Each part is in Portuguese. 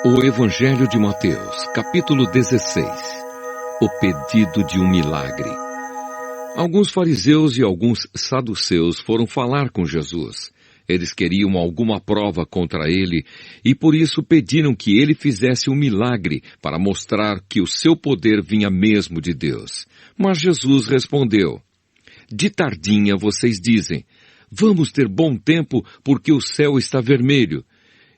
O Evangelho de Mateus, capítulo 16. O pedido de um milagre. Alguns fariseus e alguns saduceus foram falar com Jesus. Eles queriam alguma prova contra ele e por isso pediram que ele fizesse um milagre para mostrar que o seu poder vinha mesmo de Deus. Mas Jesus respondeu: de tardinha vocês dizem, vamos ter bom tempo porque o céu está vermelho.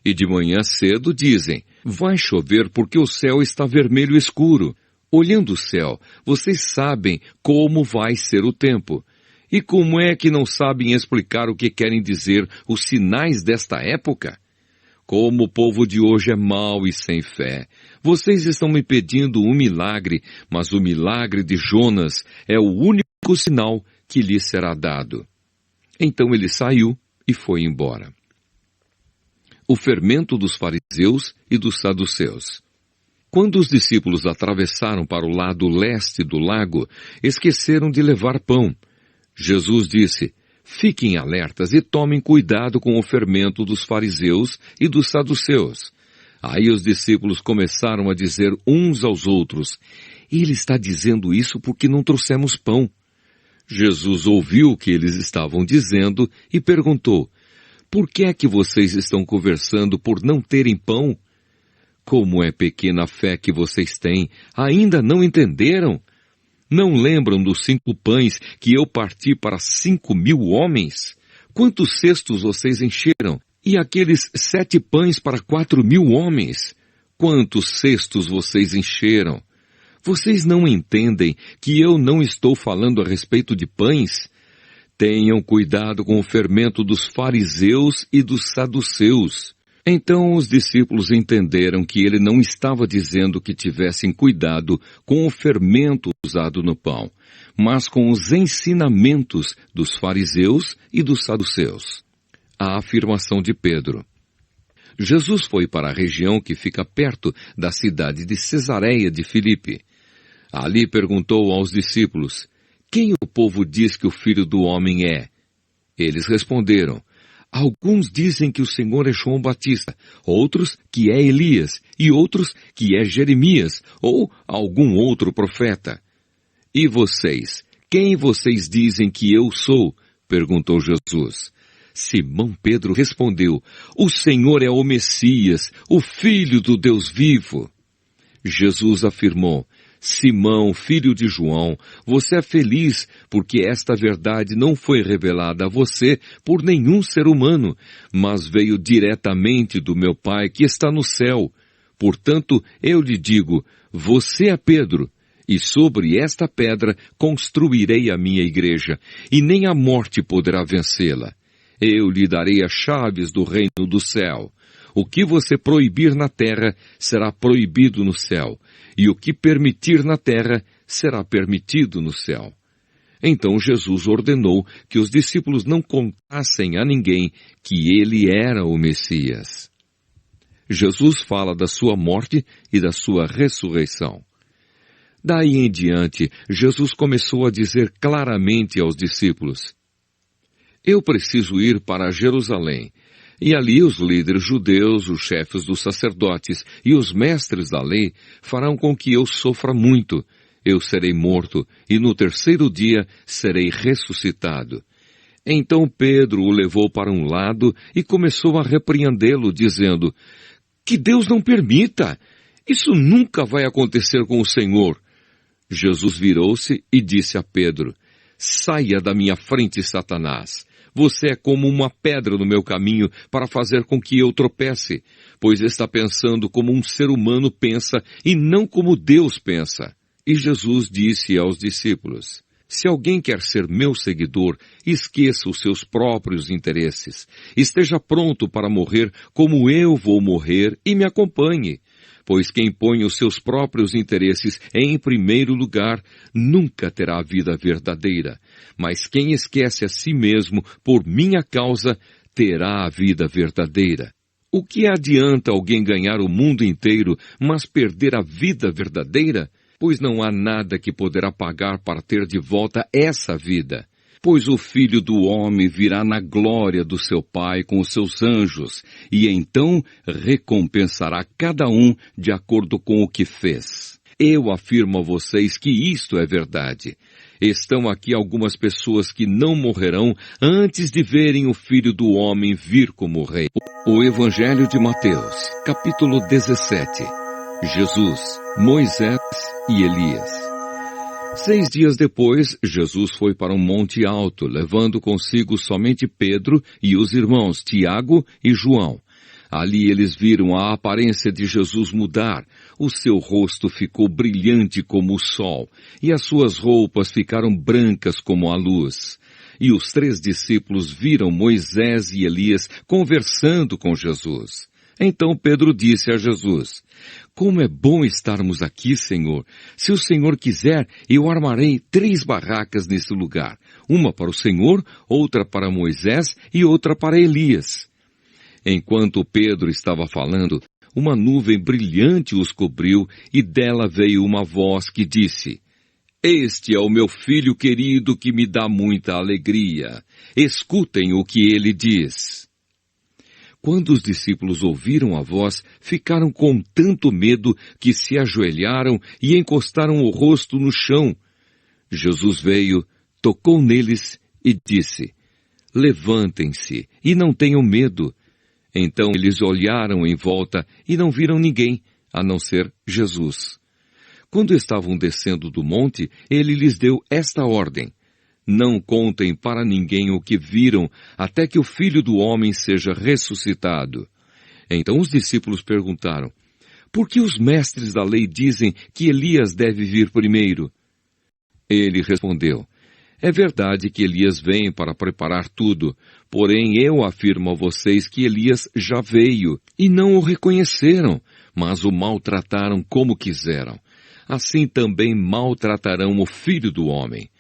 E de manhã cedo dizem, vai chover porque o céu está vermelho escuro. Olhando o céu, vocês sabem como vai ser o tempo. E como é que não sabem explicar o que querem dizer os sinais desta época? Como o povo de hoje é mau e sem fé. Vocês estão me pedindo um milagre, mas o milagre de Jonas é o único sinal que lhes será dado. Então ele saiu e foi embora. O fermento dos fariseus e dos saduceus. Quando os discípulos atravessaram para o lado leste do lago, esqueceram de levar pão. Jesus disse, fiquem alertas e tomem cuidado com o fermento dos fariseus e dos saduceus. Aí os discípulos começaram a dizer uns aos outros, ele está dizendo isso porque não trouxemos pão. Jesus ouviu o que eles estavam dizendo e perguntou, por que é que vocês estão conversando por não terem pão? Como é pequena a fé que vocês têm, ainda não entenderam? Não lembram dos 5 pães que eu parti para 5.000 homens? Quantos cestos vocês encheram? E aqueles 7 pães para 4.000 homens? Quantos cestos vocês encheram? Vocês não entendem que eu não estou falando a respeito de pães? Tenham cuidado com o fermento dos fariseus e dos saduceus. Então os discípulos entenderam que ele não estava dizendo que tivessem cuidado com o fermento usado no pão, mas com os ensinamentos dos fariseus e dos saduceus. A afirmação de Pedro. Jesus foi para a região que fica perto da cidade de Cesareia de Filipe. Ali perguntou aos discípulos, quem o povo diz que o Filho do Homem é? Eles responderam, alguns dizem que o Senhor é João Batista, outros que é Elias, e outros que é Jeremias, ou algum outro profeta. E vocês, quem vocês dizem que eu sou? Perguntou Jesus. Simão Pedro respondeu, o Senhor é o Messias, o Filho do Deus vivo. Jesus afirmou, Simão, filho de João, você é feliz porque esta verdade não foi revelada a você por nenhum ser humano, mas veio diretamente do meu Pai que está no céu. Portanto, eu lhe digo, você é Pedro, e sobre esta pedra construirei a minha igreja, e nem a morte poderá vencê-la. Eu lhe darei as chaves do reino do céu. O que você proibir na terra será proibido no céu, e o que permitir na terra será permitido no céu. Então Jesus ordenou que os discípulos não contassem a ninguém que ele era o Messias. Jesus fala da sua morte e da sua ressurreição. Daí em diante, Jesus começou a dizer claramente aos discípulos, eu preciso ir para Jerusalém, e ali os líderes judeus, os chefes dos sacerdotes e os mestres da lei farão com que eu sofra muito. Eu serei morto e no 3º dia serei ressuscitado. Então Pedro o levou para um lado e começou a repreendê-lo, dizendo, que Deus não permita! Isso nunca vai acontecer com o Senhor. Jesus virou-se e disse a Pedro, saia da minha frente, Satanás. Você é como uma pedra no meu caminho para fazer com que eu tropece, pois está pensando como um ser humano pensa e não como Deus pensa. E Jesus disse aos discípulos, se alguém quer ser meu seguidor, esqueça os seus próprios interesses. Esteja pronto para morrer como eu vou morrer e me acompanhe. Pois quem põe os seus próprios interesses em primeiro lugar, nunca terá a vida verdadeira. Mas quem esquece a si mesmo por minha causa, terá a vida verdadeira. O que adianta alguém ganhar o mundo inteiro, mas perder a vida verdadeira? Pois não há nada que poderá pagar para ter de volta essa vida. Pois o Filho do Homem virá na glória do seu Pai com os seus anjos, e então recompensará cada um de acordo com o que fez. Eu afirmo a vocês que isto é verdade. Estão aqui algumas pessoas que não morrerão antes de verem o Filho do Homem vir como Rei. O Evangelho de Mateus, capítulo 17. Jesus, Moisés e Elias. 6 dias depois, Jesus foi para um monte alto, levando consigo somente Pedro e os irmãos Tiago e João. Ali eles viram a aparência de Jesus mudar. O seu rosto ficou brilhante como o sol, e as suas roupas ficaram brancas como a luz. E os 3 discípulos viram Moisés e Elias conversando com Jesus. Então Pedro disse a Jesus: como é bom estarmos aqui, Senhor. Se o Senhor quiser, eu armarei 3 barracas nesse lugar. Uma para o Senhor, outra para Moisés e outra para Elias. Enquanto Pedro estava falando, uma nuvem brilhante os cobriu e dela veio uma voz que disse: este é o meu filho querido que me dá muita alegria. Escutem o que ele diz. Quando os discípulos ouviram a voz, ficaram com tanto medo que se ajoelharam e encostaram o rosto no chão. Jesus veio, tocou neles e disse: levantem-se e não tenham medo. Então eles olharam em volta e não viram ninguém, a não ser Jesus. Quando estavam descendo do monte, ele lhes deu esta ordem: não contem para ninguém o que viram, até que o Filho do Homem seja ressuscitado. Então os discípulos perguntaram: por que os mestres da lei dizem que Elias deve vir primeiro? Ele respondeu: é verdade que Elias vem para preparar tudo, porém eu afirmo a vocês que Elias já veio, e não o reconheceram, mas o maltrataram como quiseram. Assim também maltratarão o Filho do Homem.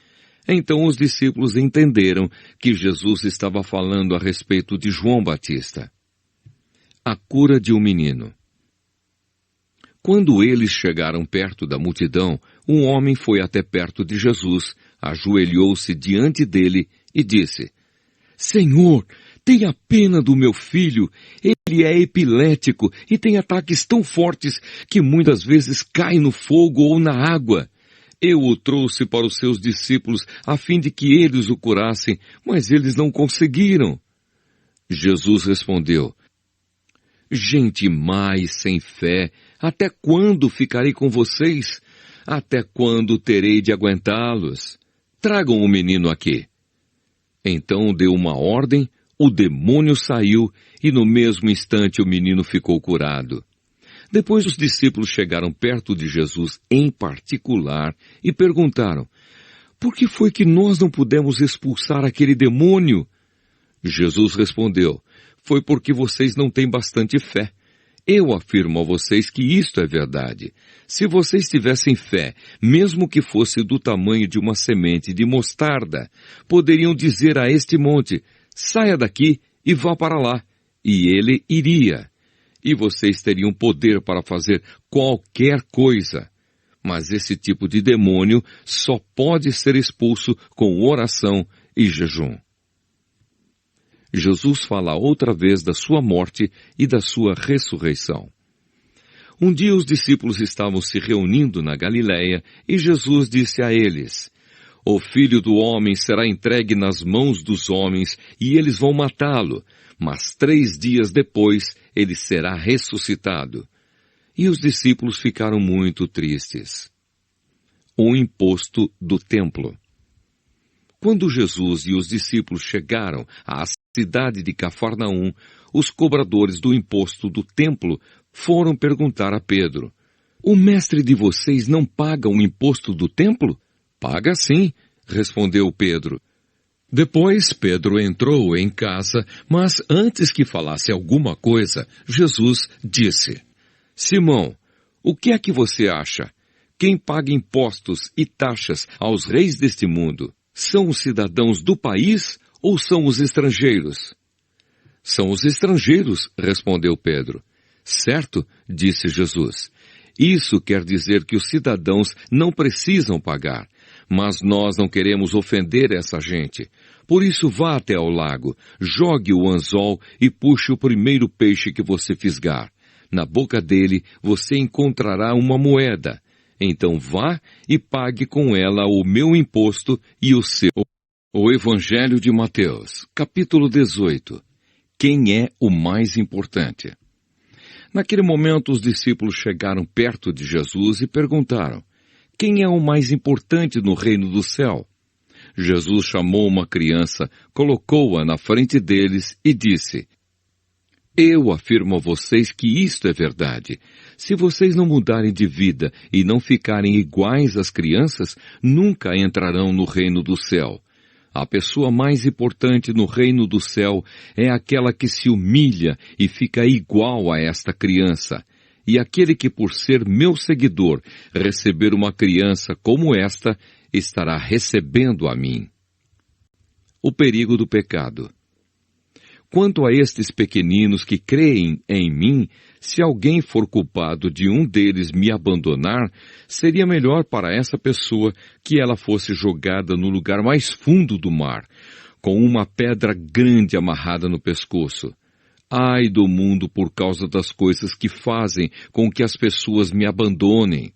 Então os discípulos entenderam que Jesus estava falando a respeito de João Batista. A cura de um menino. Quando eles chegaram perto da multidão, um homem foi até perto de Jesus, ajoelhou-se diante dele e disse: Senhor, tenha pena do meu filho. Ele é epilético e tem ataques tão fortes que muitas vezes cai no fogo ou na água. Eu o trouxe para os seus discípulos a fim de que eles o curassem, mas eles não conseguiram. Jesus respondeu: gente má e sem fé, até quando ficarei com vocês? Até quando terei de aguentá-los? Tragam o menino aqui. Então deu uma ordem, o demônio saiu e no mesmo instante o menino ficou curado. Depois os discípulos chegaram perto de Jesus em particular e perguntaram: por que foi que nós não pudemos expulsar aquele demônio? Jesus respondeu: foi porque vocês não têm bastante fé. Eu afirmo a vocês que isto é verdade. Se vocês tivessem fé, mesmo que fosse do tamanho de uma semente de mostarda, poderiam dizer a este monte: saia daqui e vá para lá, e ele iria. E vocês teriam poder para fazer qualquer coisa. Mas esse tipo de demônio só pode ser expulso com oração e jejum. Jesus fala outra vez da sua morte e da sua ressurreição. Um dia os discípulos estavam se reunindo na Galileia e Jesus disse a eles: o Filho do Homem será entregue nas mãos dos homens e eles vão matá-lo, mas 3 dias depois ele será ressuscitado. E os discípulos ficaram muito tristes. O imposto do templo. Quando Jesus e os discípulos chegaram à cidade de Cafarnaum, os cobradores do imposto do templo foram perguntar a Pedro: o mestre de vocês não paga o imposto do templo? Paga sim, respondeu Pedro. Depois Pedro entrou em casa, mas antes que falasse alguma coisa, Jesus disse: Simão, o que é que você acha? Quem paga impostos e taxas aos reis deste mundo? São os cidadãos do país ou são os estrangeiros? São os estrangeiros, respondeu Pedro. Certo, disse Jesus. Isso quer dizer que os cidadãos não precisam pagar, Mas nós não queremos ofender essa gente. Por isso vá até ao lago, jogue o anzol e puxe o primeiro peixe que você fisgar. Na boca dele você encontrará uma moeda. Então vá e pague com ela o meu imposto e o seu. O Evangelho de Mateus, capítulo 18. Quem é o mais importante? Naquele momento os discípulos chegaram perto de Jesus e perguntaram: quem é o mais importante no reino do céu? Jesus chamou uma criança, colocou-a na frente deles e disse: eu afirmo a vocês que isto é verdade. Se vocês não mudarem de vida e não ficarem iguais às crianças, nunca entrarão no reino do céu. A pessoa mais importante no reino do céu é aquela que se humilha e fica igual a esta criança. E aquele que, por ser meu seguidor, receber uma criança como esta, estará recebendo a mim. O perigo do pecado. Quanto a estes pequeninos que creem em mim, se alguém for culpado de um deles me abandonar, seria melhor para essa pessoa que ela fosse jogada no lugar mais fundo do mar, com uma pedra grande amarrada no pescoço. Ai do mundo por causa das coisas que fazem com que as pessoas me abandonem.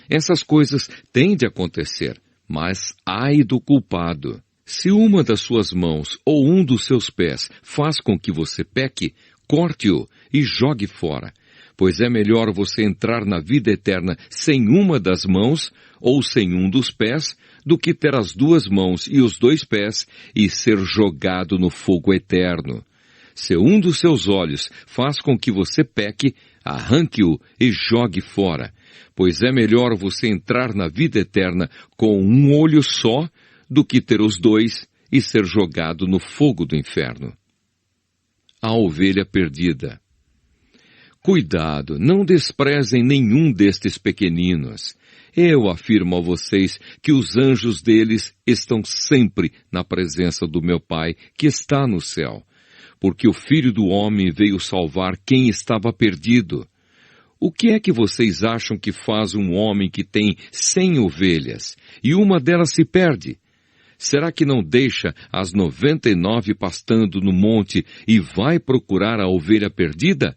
Essas coisas têm de acontecer, mas ai do culpado. Se uma das suas mãos ou um dos seus pés faz com que você peque, corte-o e jogue fora, pois é melhor você entrar na vida eterna sem uma das mãos ou sem um dos pés, do que ter as duas mãos e os dois pés e ser jogado no fogo eterno. Se um dos seus olhos faz com que você peque, arranque-o e jogue fora, pois é melhor você entrar na vida eterna com um olho só, do que ter os dois e ser jogado no fogo do inferno. A ovelha perdida. Cuidado, não desprezem nenhum destes pequeninos. Eu afirmo a vocês que os anjos deles estão sempre na presença do meu Pai, que está no céu, porque o Filho do Homem veio salvar quem estava perdido. O que é que vocês acham que faz um homem que tem 100 ovelhas e uma delas se perde? Será que não deixa as 99 pastando no monte e vai procurar a ovelha perdida?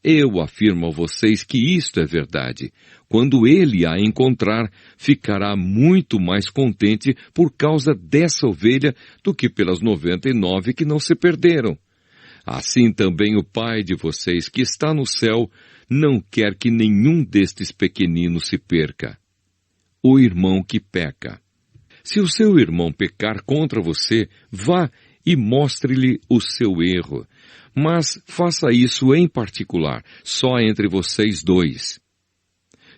Eu afirmo a vocês que isto é verdade. Quando ele a encontrar, ficará muito mais contente por causa dessa ovelha do que pelas 99 que não se perderam. Assim também o Pai de vocês que está no céu não quer que nenhum destes pequeninos se perca. O irmão que peca. Se o seu irmão pecar contra você, vá e mostre-lhe o seu erro. Mas faça isso em particular, só entre vocês dois.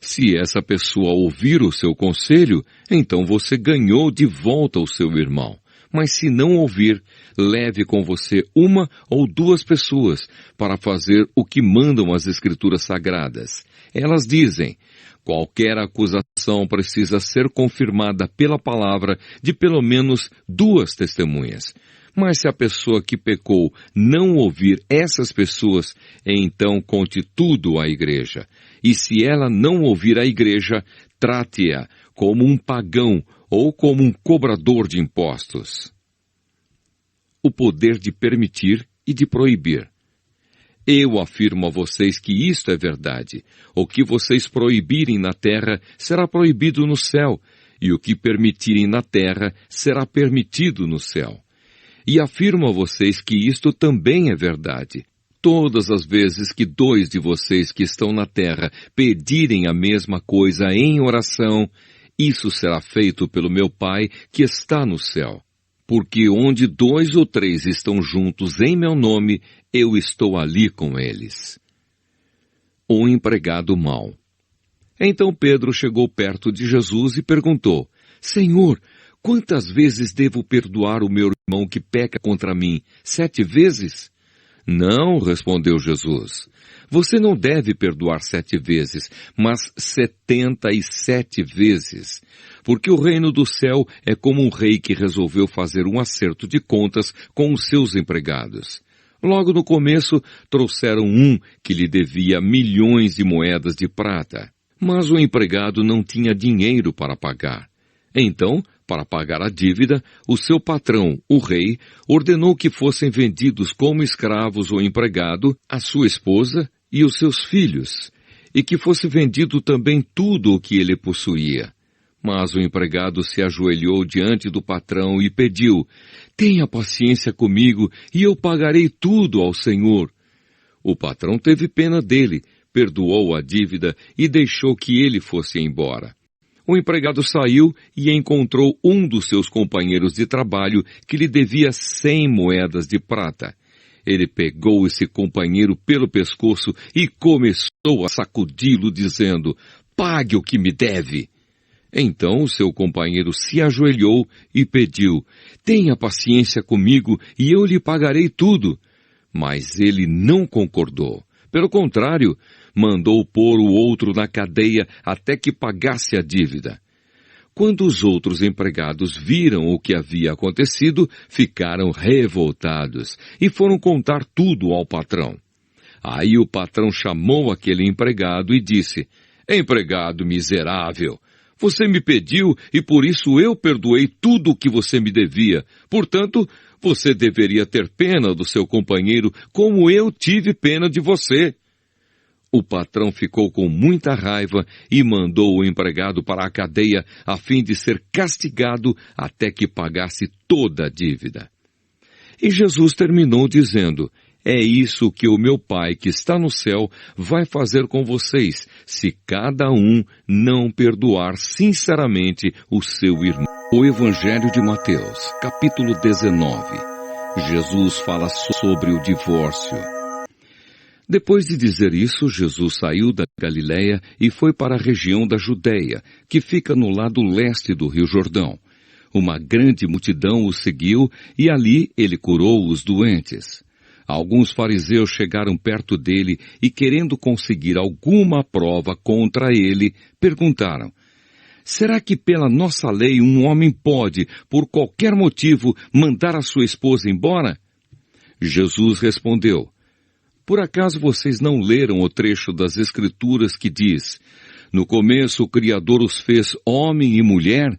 Se essa pessoa ouvir o seu conselho, então você ganhou de volta o seu irmão. Mas se não ouvir, leve com você uma ou duas pessoas para fazer o que mandam as Escrituras Sagradas. Elas dizem: qualquer acusação precisa ser confirmada pela palavra de pelo menos 2 testemunhas. Mas se a pessoa que pecou não ouvir essas pessoas, então conte tudo à igreja. E se ela não ouvir a igreja, trate-a como um pagão ou como um cobrador de impostos. O poder de permitir e de proibir. Eu afirmo a vocês que isto é verdade. O que vocês proibirem na terra será proibido no céu, e o que permitirem na terra será permitido no céu. E afirmo a vocês que isto também é verdade. Todas as vezes que 2 de vocês que estão na terra pedirem a mesma coisa em oração, isso será feito pelo meu Pai que está no céu. Porque onde 2 ou 3 estão juntos em meu nome, eu estou ali com eles. O empregado mau. Então Pedro chegou perto de Jesus e perguntou: Senhor, quantas vezes devo perdoar o meu irmão que peca contra mim? 7 vezes? Não, respondeu Jesus. Você não deve perdoar 7 vezes, mas 77 vezes. Porque o reino do céu é como um rei que resolveu fazer um acerto de contas com os seus empregados. Logo no começo, trouxeram um que lhe devia milhões de moedas de prata. Mas o empregado não tinha dinheiro para pagar. Então, para pagar a dívida, o seu patrão, o rei, ordenou que fossem vendidos como escravos ou empregado a sua esposa e os seus filhos, e que fosse vendido também tudo o que ele possuía. Mas o empregado se ajoelhou diante do patrão e pediu: tenha paciência comigo e eu pagarei tudo ao Senhor. O patrão teve pena dele, perdoou a dívida e deixou que ele fosse embora. O empregado saiu e encontrou um dos seus companheiros de trabalho que lhe devia 100 moedas de prata. Ele pegou esse companheiro pelo pescoço e começou a sacudi-lo, dizendo: pague o que me deve. Então o seu companheiro se ajoelhou e pediu: tenha paciência comigo e eu lhe pagarei tudo. Mas ele não concordou. Pelo contrário, mandou pôr o outro na cadeia até que pagasse a dívida. Quando os outros empregados viram o que havia acontecido, ficaram revoltados e foram contar tudo ao patrão. Aí o patrão chamou aquele empregado e disse: empregado miserável, você me pediu e por isso eu perdoei tudo o que você me devia. Portanto, você deveria ter pena do seu companheiro como eu tive pena de você. O patrão ficou com muita raiva e mandou o empregado para a cadeia a fim de ser castigado até que pagasse toda a dívida. E Jesus terminou dizendo: é isso que o meu Pai que está no céu vai fazer com vocês, se cada um não perdoar sinceramente o seu irmão. O Evangelho de Mateus, capítulo 19. Jesus fala sobre o divórcio. Depois de dizer isso, Jesus saiu da Galiléia e foi para a região da Judéia, que fica no lado leste do Rio Jordão. Uma grande multidão o seguiu e ali ele curou os doentes. Alguns fariseus chegaram perto dele e, querendo conseguir alguma prova contra ele, perguntaram: será que pela nossa lei um homem pode, por qualquer motivo, mandar a sua esposa embora? Jesus respondeu: por acaso vocês não leram o trecho das Escrituras que diz: no começo o Criador os fez homem e mulher?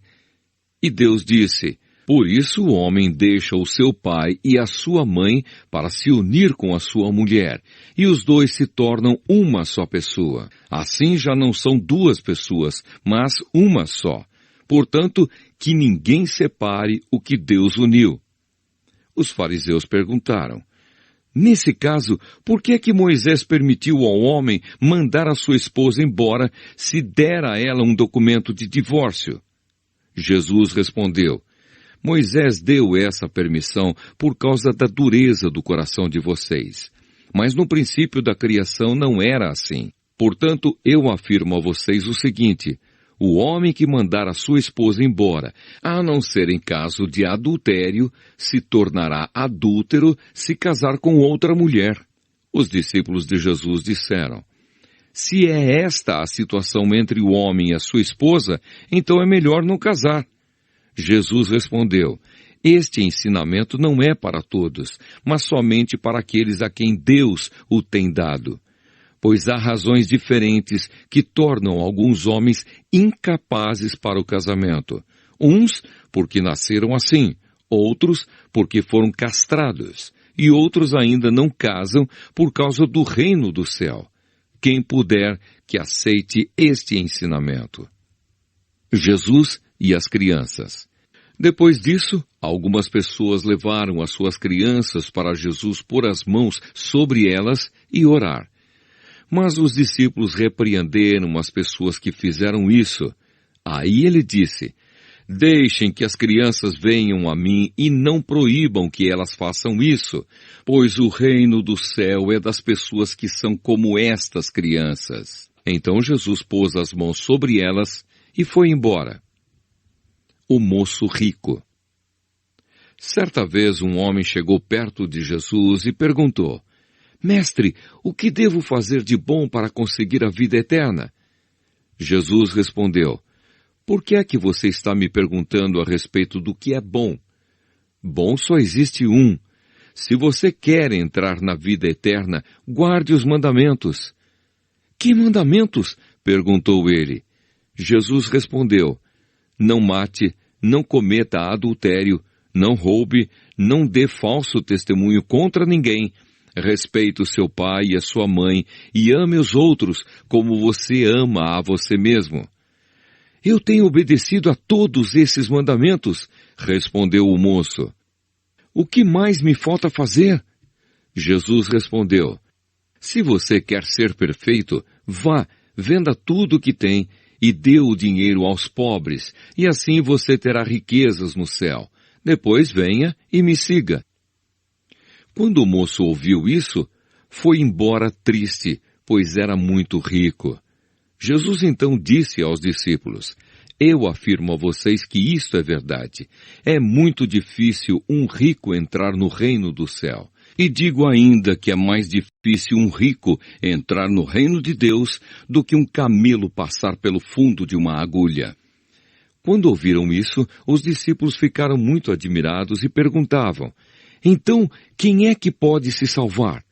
E Deus disse: por isso o homem deixa o seu pai e a sua mãe para se unir com a sua mulher, e os dois se tornam uma só pessoa. Assim já não são duas pessoas, mas uma só. Portanto, que ninguém separe o que Deus uniu. Os fariseus perguntaram: nesse caso, por que é que Moisés permitiu ao homem mandar a sua esposa embora se der a ela um documento de divórcio? Jesus respondeu: Moisés deu essa permissão por causa da dureza do coração de vocês. Mas no princípio da criação não era assim. Portanto, eu afirmo a vocês o seguinte: o homem que mandar a sua esposa embora, a não ser em caso de adultério, se tornará adúltero se casar com outra mulher. Os discípulos de Jesus disseram: se é esta a situação entre o homem e a sua esposa, então é melhor não casar. Jesus respondeu: este ensinamento não é para todos, mas somente para aqueles a quem Deus o tem dado. Pois há razões diferentes que tornam alguns homens incapazes para o casamento. Uns porque nasceram assim, outros porque foram castrados, e outros ainda não casam por causa do reino do céu. Quem puder, que aceite este ensinamento. Jesus e as crianças. Depois disso, algumas pessoas levaram as suas crianças para Jesus pôr as mãos sobre elas e orar. Mas os discípulos repreenderam as pessoas que fizeram isso. Aí ele disse: deixem que as crianças venham a mim e não proíbam que elas façam isso, pois o reino do céu é das pessoas que são como estas crianças. Então Jesus pôs as mãos sobre elas e foi embora. O moço rico. Certa vez um homem chegou perto de Jesus e perguntou: Mestre, o que devo fazer de bom para conseguir a vida eterna? Jesus respondeu: por que é que você está me perguntando a respeito do que é bom? Bom só existe um. Se você quer entrar na vida eterna, guarde os mandamentos. Que mandamentos? Perguntou ele. Jesus respondeu: não mate, não cometa adultério, não roube, não dê falso testemunho contra ninguém, respeite o seu pai e a sua mãe e ame os outros como você ama a você mesmo. Eu tenho obedecido a todos esses mandamentos, respondeu o moço. O que mais me falta fazer? Jesus respondeu, se você quer ser perfeito, vá, venda tudo o que tem e dê o dinheiro aos pobres, e assim você terá riquezas no céu. Depois venha e me siga. Quando o moço ouviu isso, foi embora triste, pois era muito rico. Jesus então disse aos discípulos, eu afirmo a vocês que isto é verdade. É muito difícil um rico entrar no reino do céu. E digo ainda que é mais difícil um rico entrar no reino de Deus do que um camelo passar pelo fundo de uma agulha. Quando ouviram isso, os discípulos ficaram muito admirados e perguntavam, então, quem é que pode se salvar?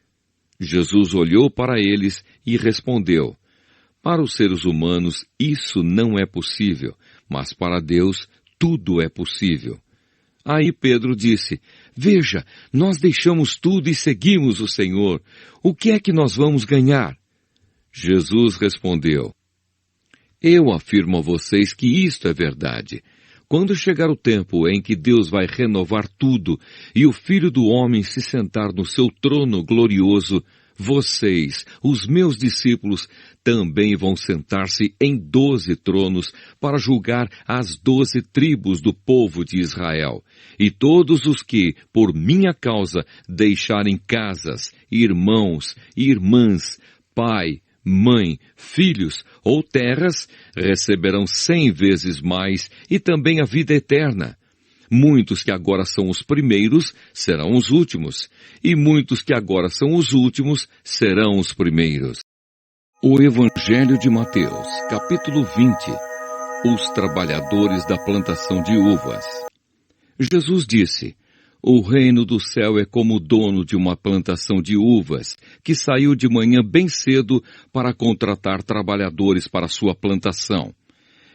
Jesus olhou para eles e respondeu, para os seres humanos isso não é possível, mas para Deus tudo é possível. Aí Pedro disse, veja, nós deixamos tudo e seguimos o Senhor. O que é que nós vamos ganhar? Jesus respondeu, eu afirmo a vocês que isto é verdade. Quando chegar o tempo em que Deus vai renovar tudo e o Filho do Homem se sentar no seu trono glorioso, vocês, os meus discípulos, também vão sentar-se em 12 tronos para julgar as 12 tribos do povo de Israel. E todos os que, por minha causa, deixarem casas, irmãos, irmãs, pai, mãe, filhos ou terras, receberão 100 vezes mais e também a vida eterna. Muitos que agora são os primeiros serão os últimos, e muitos que agora são os últimos serão os primeiros. O Evangelho de Mateus, capítulo 20. Os trabalhadores da plantação de uvas. Jesus disse, o reino do céu é como o dono de uma plantação de uvas, que saiu de manhã bem cedo para contratar trabalhadores para sua plantação.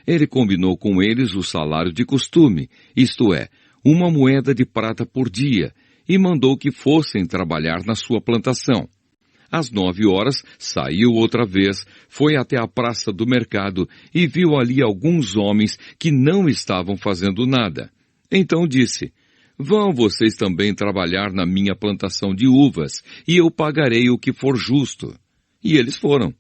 Ele combinou com eles o salário de costume, isto é, 1 moeda de prata por dia, e mandou que fossem trabalhar na sua plantação. Às 9 horas, saiu outra vez, foi até a praça do mercado e viu ali alguns homens que não estavam fazendo nada. Então disse, vão vocês também trabalhar na minha plantação de uvas, e eu pagarei o que for justo. E eles foram.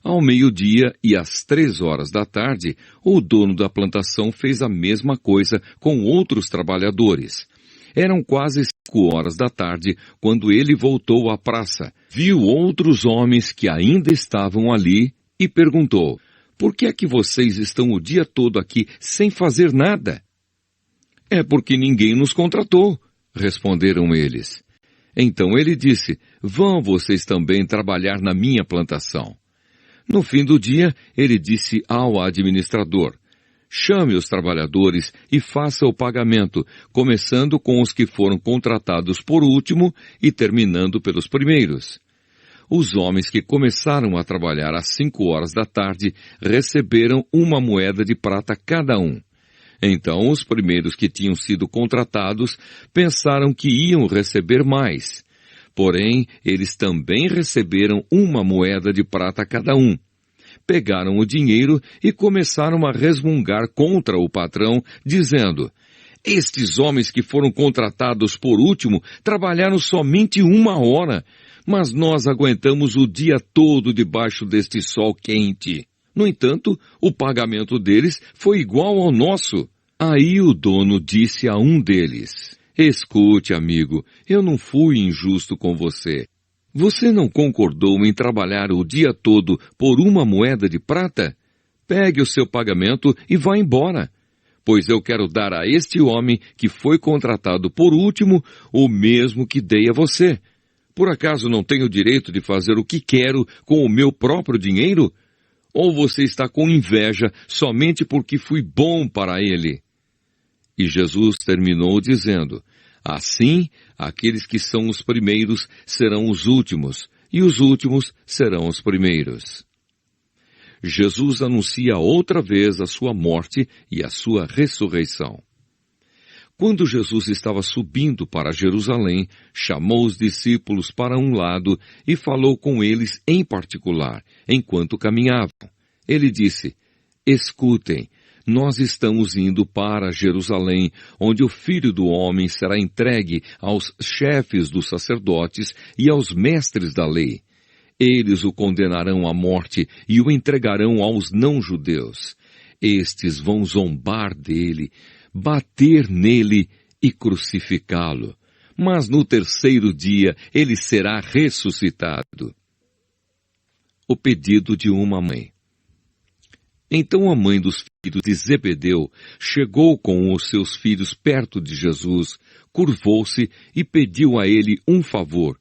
Ao meio-dia e às 3 horas da tarde, o dono da plantação fez a mesma coisa com outros trabalhadores. Eram quase 5 horas da tarde quando ele voltou à praça. Viu outros homens que ainda estavam ali e perguntou, por que é que vocês estão o dia todo aqui sem fazer nada? É porque ninguém nos contratou, responderam eles. Então ele disse, vão vocês também trabalhar na minha plantação. No fim do dia, ele disse ao administrador, chame os trabalhadores e faça o pagamento, começando com os que foram contratados por último e terminando pelos primeiros. Os homens que começaram a trabalhar às 5 horas da tarde receberam 1 moeda de prata cada um. Então os primeiros que tinham sido contratados pensaram que iam receber mais. Porém, eles também receberam 1 moeda de prata cada um. Pegaram o dinheiro e começaram a resmungar contra o patrão, dizendo, estes homens que foram contratados por último trabalharam somente 1 hora, mas nós aguentamos o dia todo debaixo deste sol quente. No entanto, o pagamento deles foi igual ao nosso. Aí o dono disse a um deles, escute, amigo, eu não fui injusto com você. Você não concordou em trabalhar o dia todo por 1 moeda de prata? Pegue o seu pagamento e vá embora, pois eu quero dar a este homem que foi contratado por último o mesmo que dei a você. Por acaso não tenho o direito de fazer o que quero com o meu próprio dinheiro? Ou você está com inveja somente porque fui bom para ele? E Jesus terminou dizendo, assim, aqueles que são os primeiros serão os últimos, e os últimos serão os primeiros. Jesus anuncia outra vez a sua morte e a sua ressurreição. Quando Jesus estava subindo para Jerusalém, chamou os discípulos para um lado e falou com eles em particular, enquanto caminhavam. Ele disse: escutem, nós estamos indo para Jerusalém, onde o Filho do Homem será entregue aos chefes dos sacerdotes e aos mestres da lei. Eles o condenarão à morte e o entregarão aos não-judeus. Estes vão zombar dele, bater nele e crucificá-lo. Mas no terceiro dia ele será ressuscitado. O pedido de uma mãe. Então a mãe dos filhos de Zebedeu chegou com os seus filhos perto de Jesus, curvou-se e pediu a ele um favor.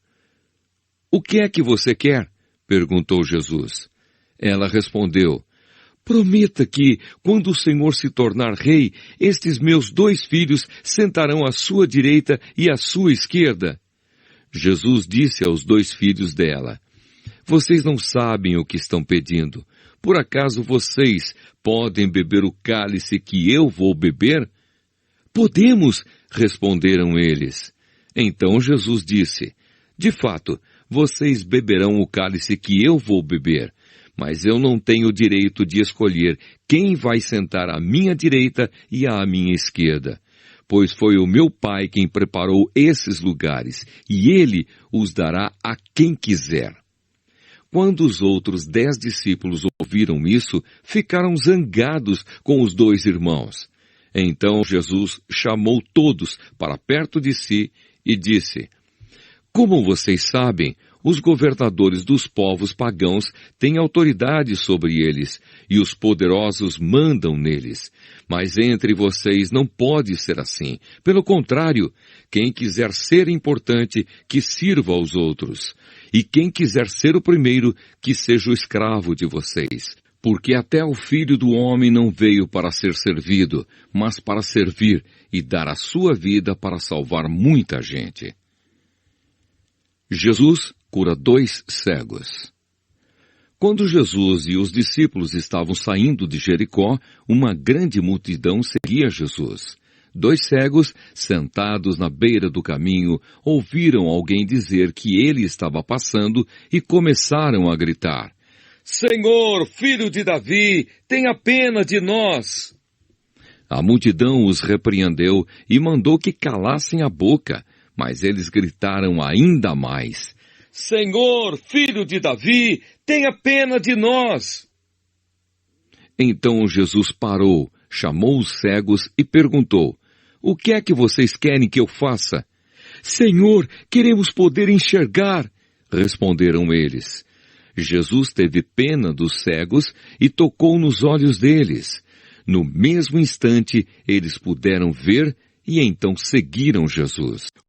O que é que você quer? Perguntou Jesus. Ela respondeu: prometa que, quando o Senhor se tornar rei, estes meus 2 filhos sentarão à sua direita e à sua esquerda. Jesus disse aos 2 filhos dela: vocês não sabem o que estão pedindo. Por acaso vocês podem beber o cálice que eu vou beber? Podemos, responderam eles. Então Jesus disse: de fato, vocês beberão o cálice que eu vou beber, mas eu não tenho o direito de escolher quem vai sentar à minha direita e à minha esquerda, pois foi o meu Pai quem preparou esses lugares, e Ele os dará a quem quiser. Quando os outros 10 discípulos ouviram isso, ficaram zangados com os 2 irmãos. Então Jesus chamou todos para perto de si e disse: como vocês sabem, os governadores dos povos pagãos têm autoridade sobre eles, e os poderosos mandam neles. Mas entre vocês não pode ser assim. Pelo contrário, quem quiser ser importante, que sirva aos outros. E quem quiser ser o primeiro, que seja o escravo de vocês. Porque até o Filho do Homem não veio para ser servido, mas para servir e dar a sua vida para salvar muita gente. Jesus cura 2 cegos. Quando Jesus e os discípulos estavam saindo de Jericó, uma grande multidão seguia Jesus. 2 cegos, sentados na beira do caminho, ouviram alguém dizer que ele estava passando e começaram a gritar: Senhor, filho de Davi, tenha pena de nós! A multidão os repreendeu e mandou que calassem a boca, mas eles gritaram ainda mais: Senhor, filho de Davi, tenha pena de nós! Então Jesus parou, chamou os cegos e perguntou: O que é que vocês querem que eu faça? Senhor, queremos poder enxergar, responderam eles. Jesus teve pena dos cegos e tocou nos olhos deles. No mesmo instante, eles puderam ver e então seguiram Jesus.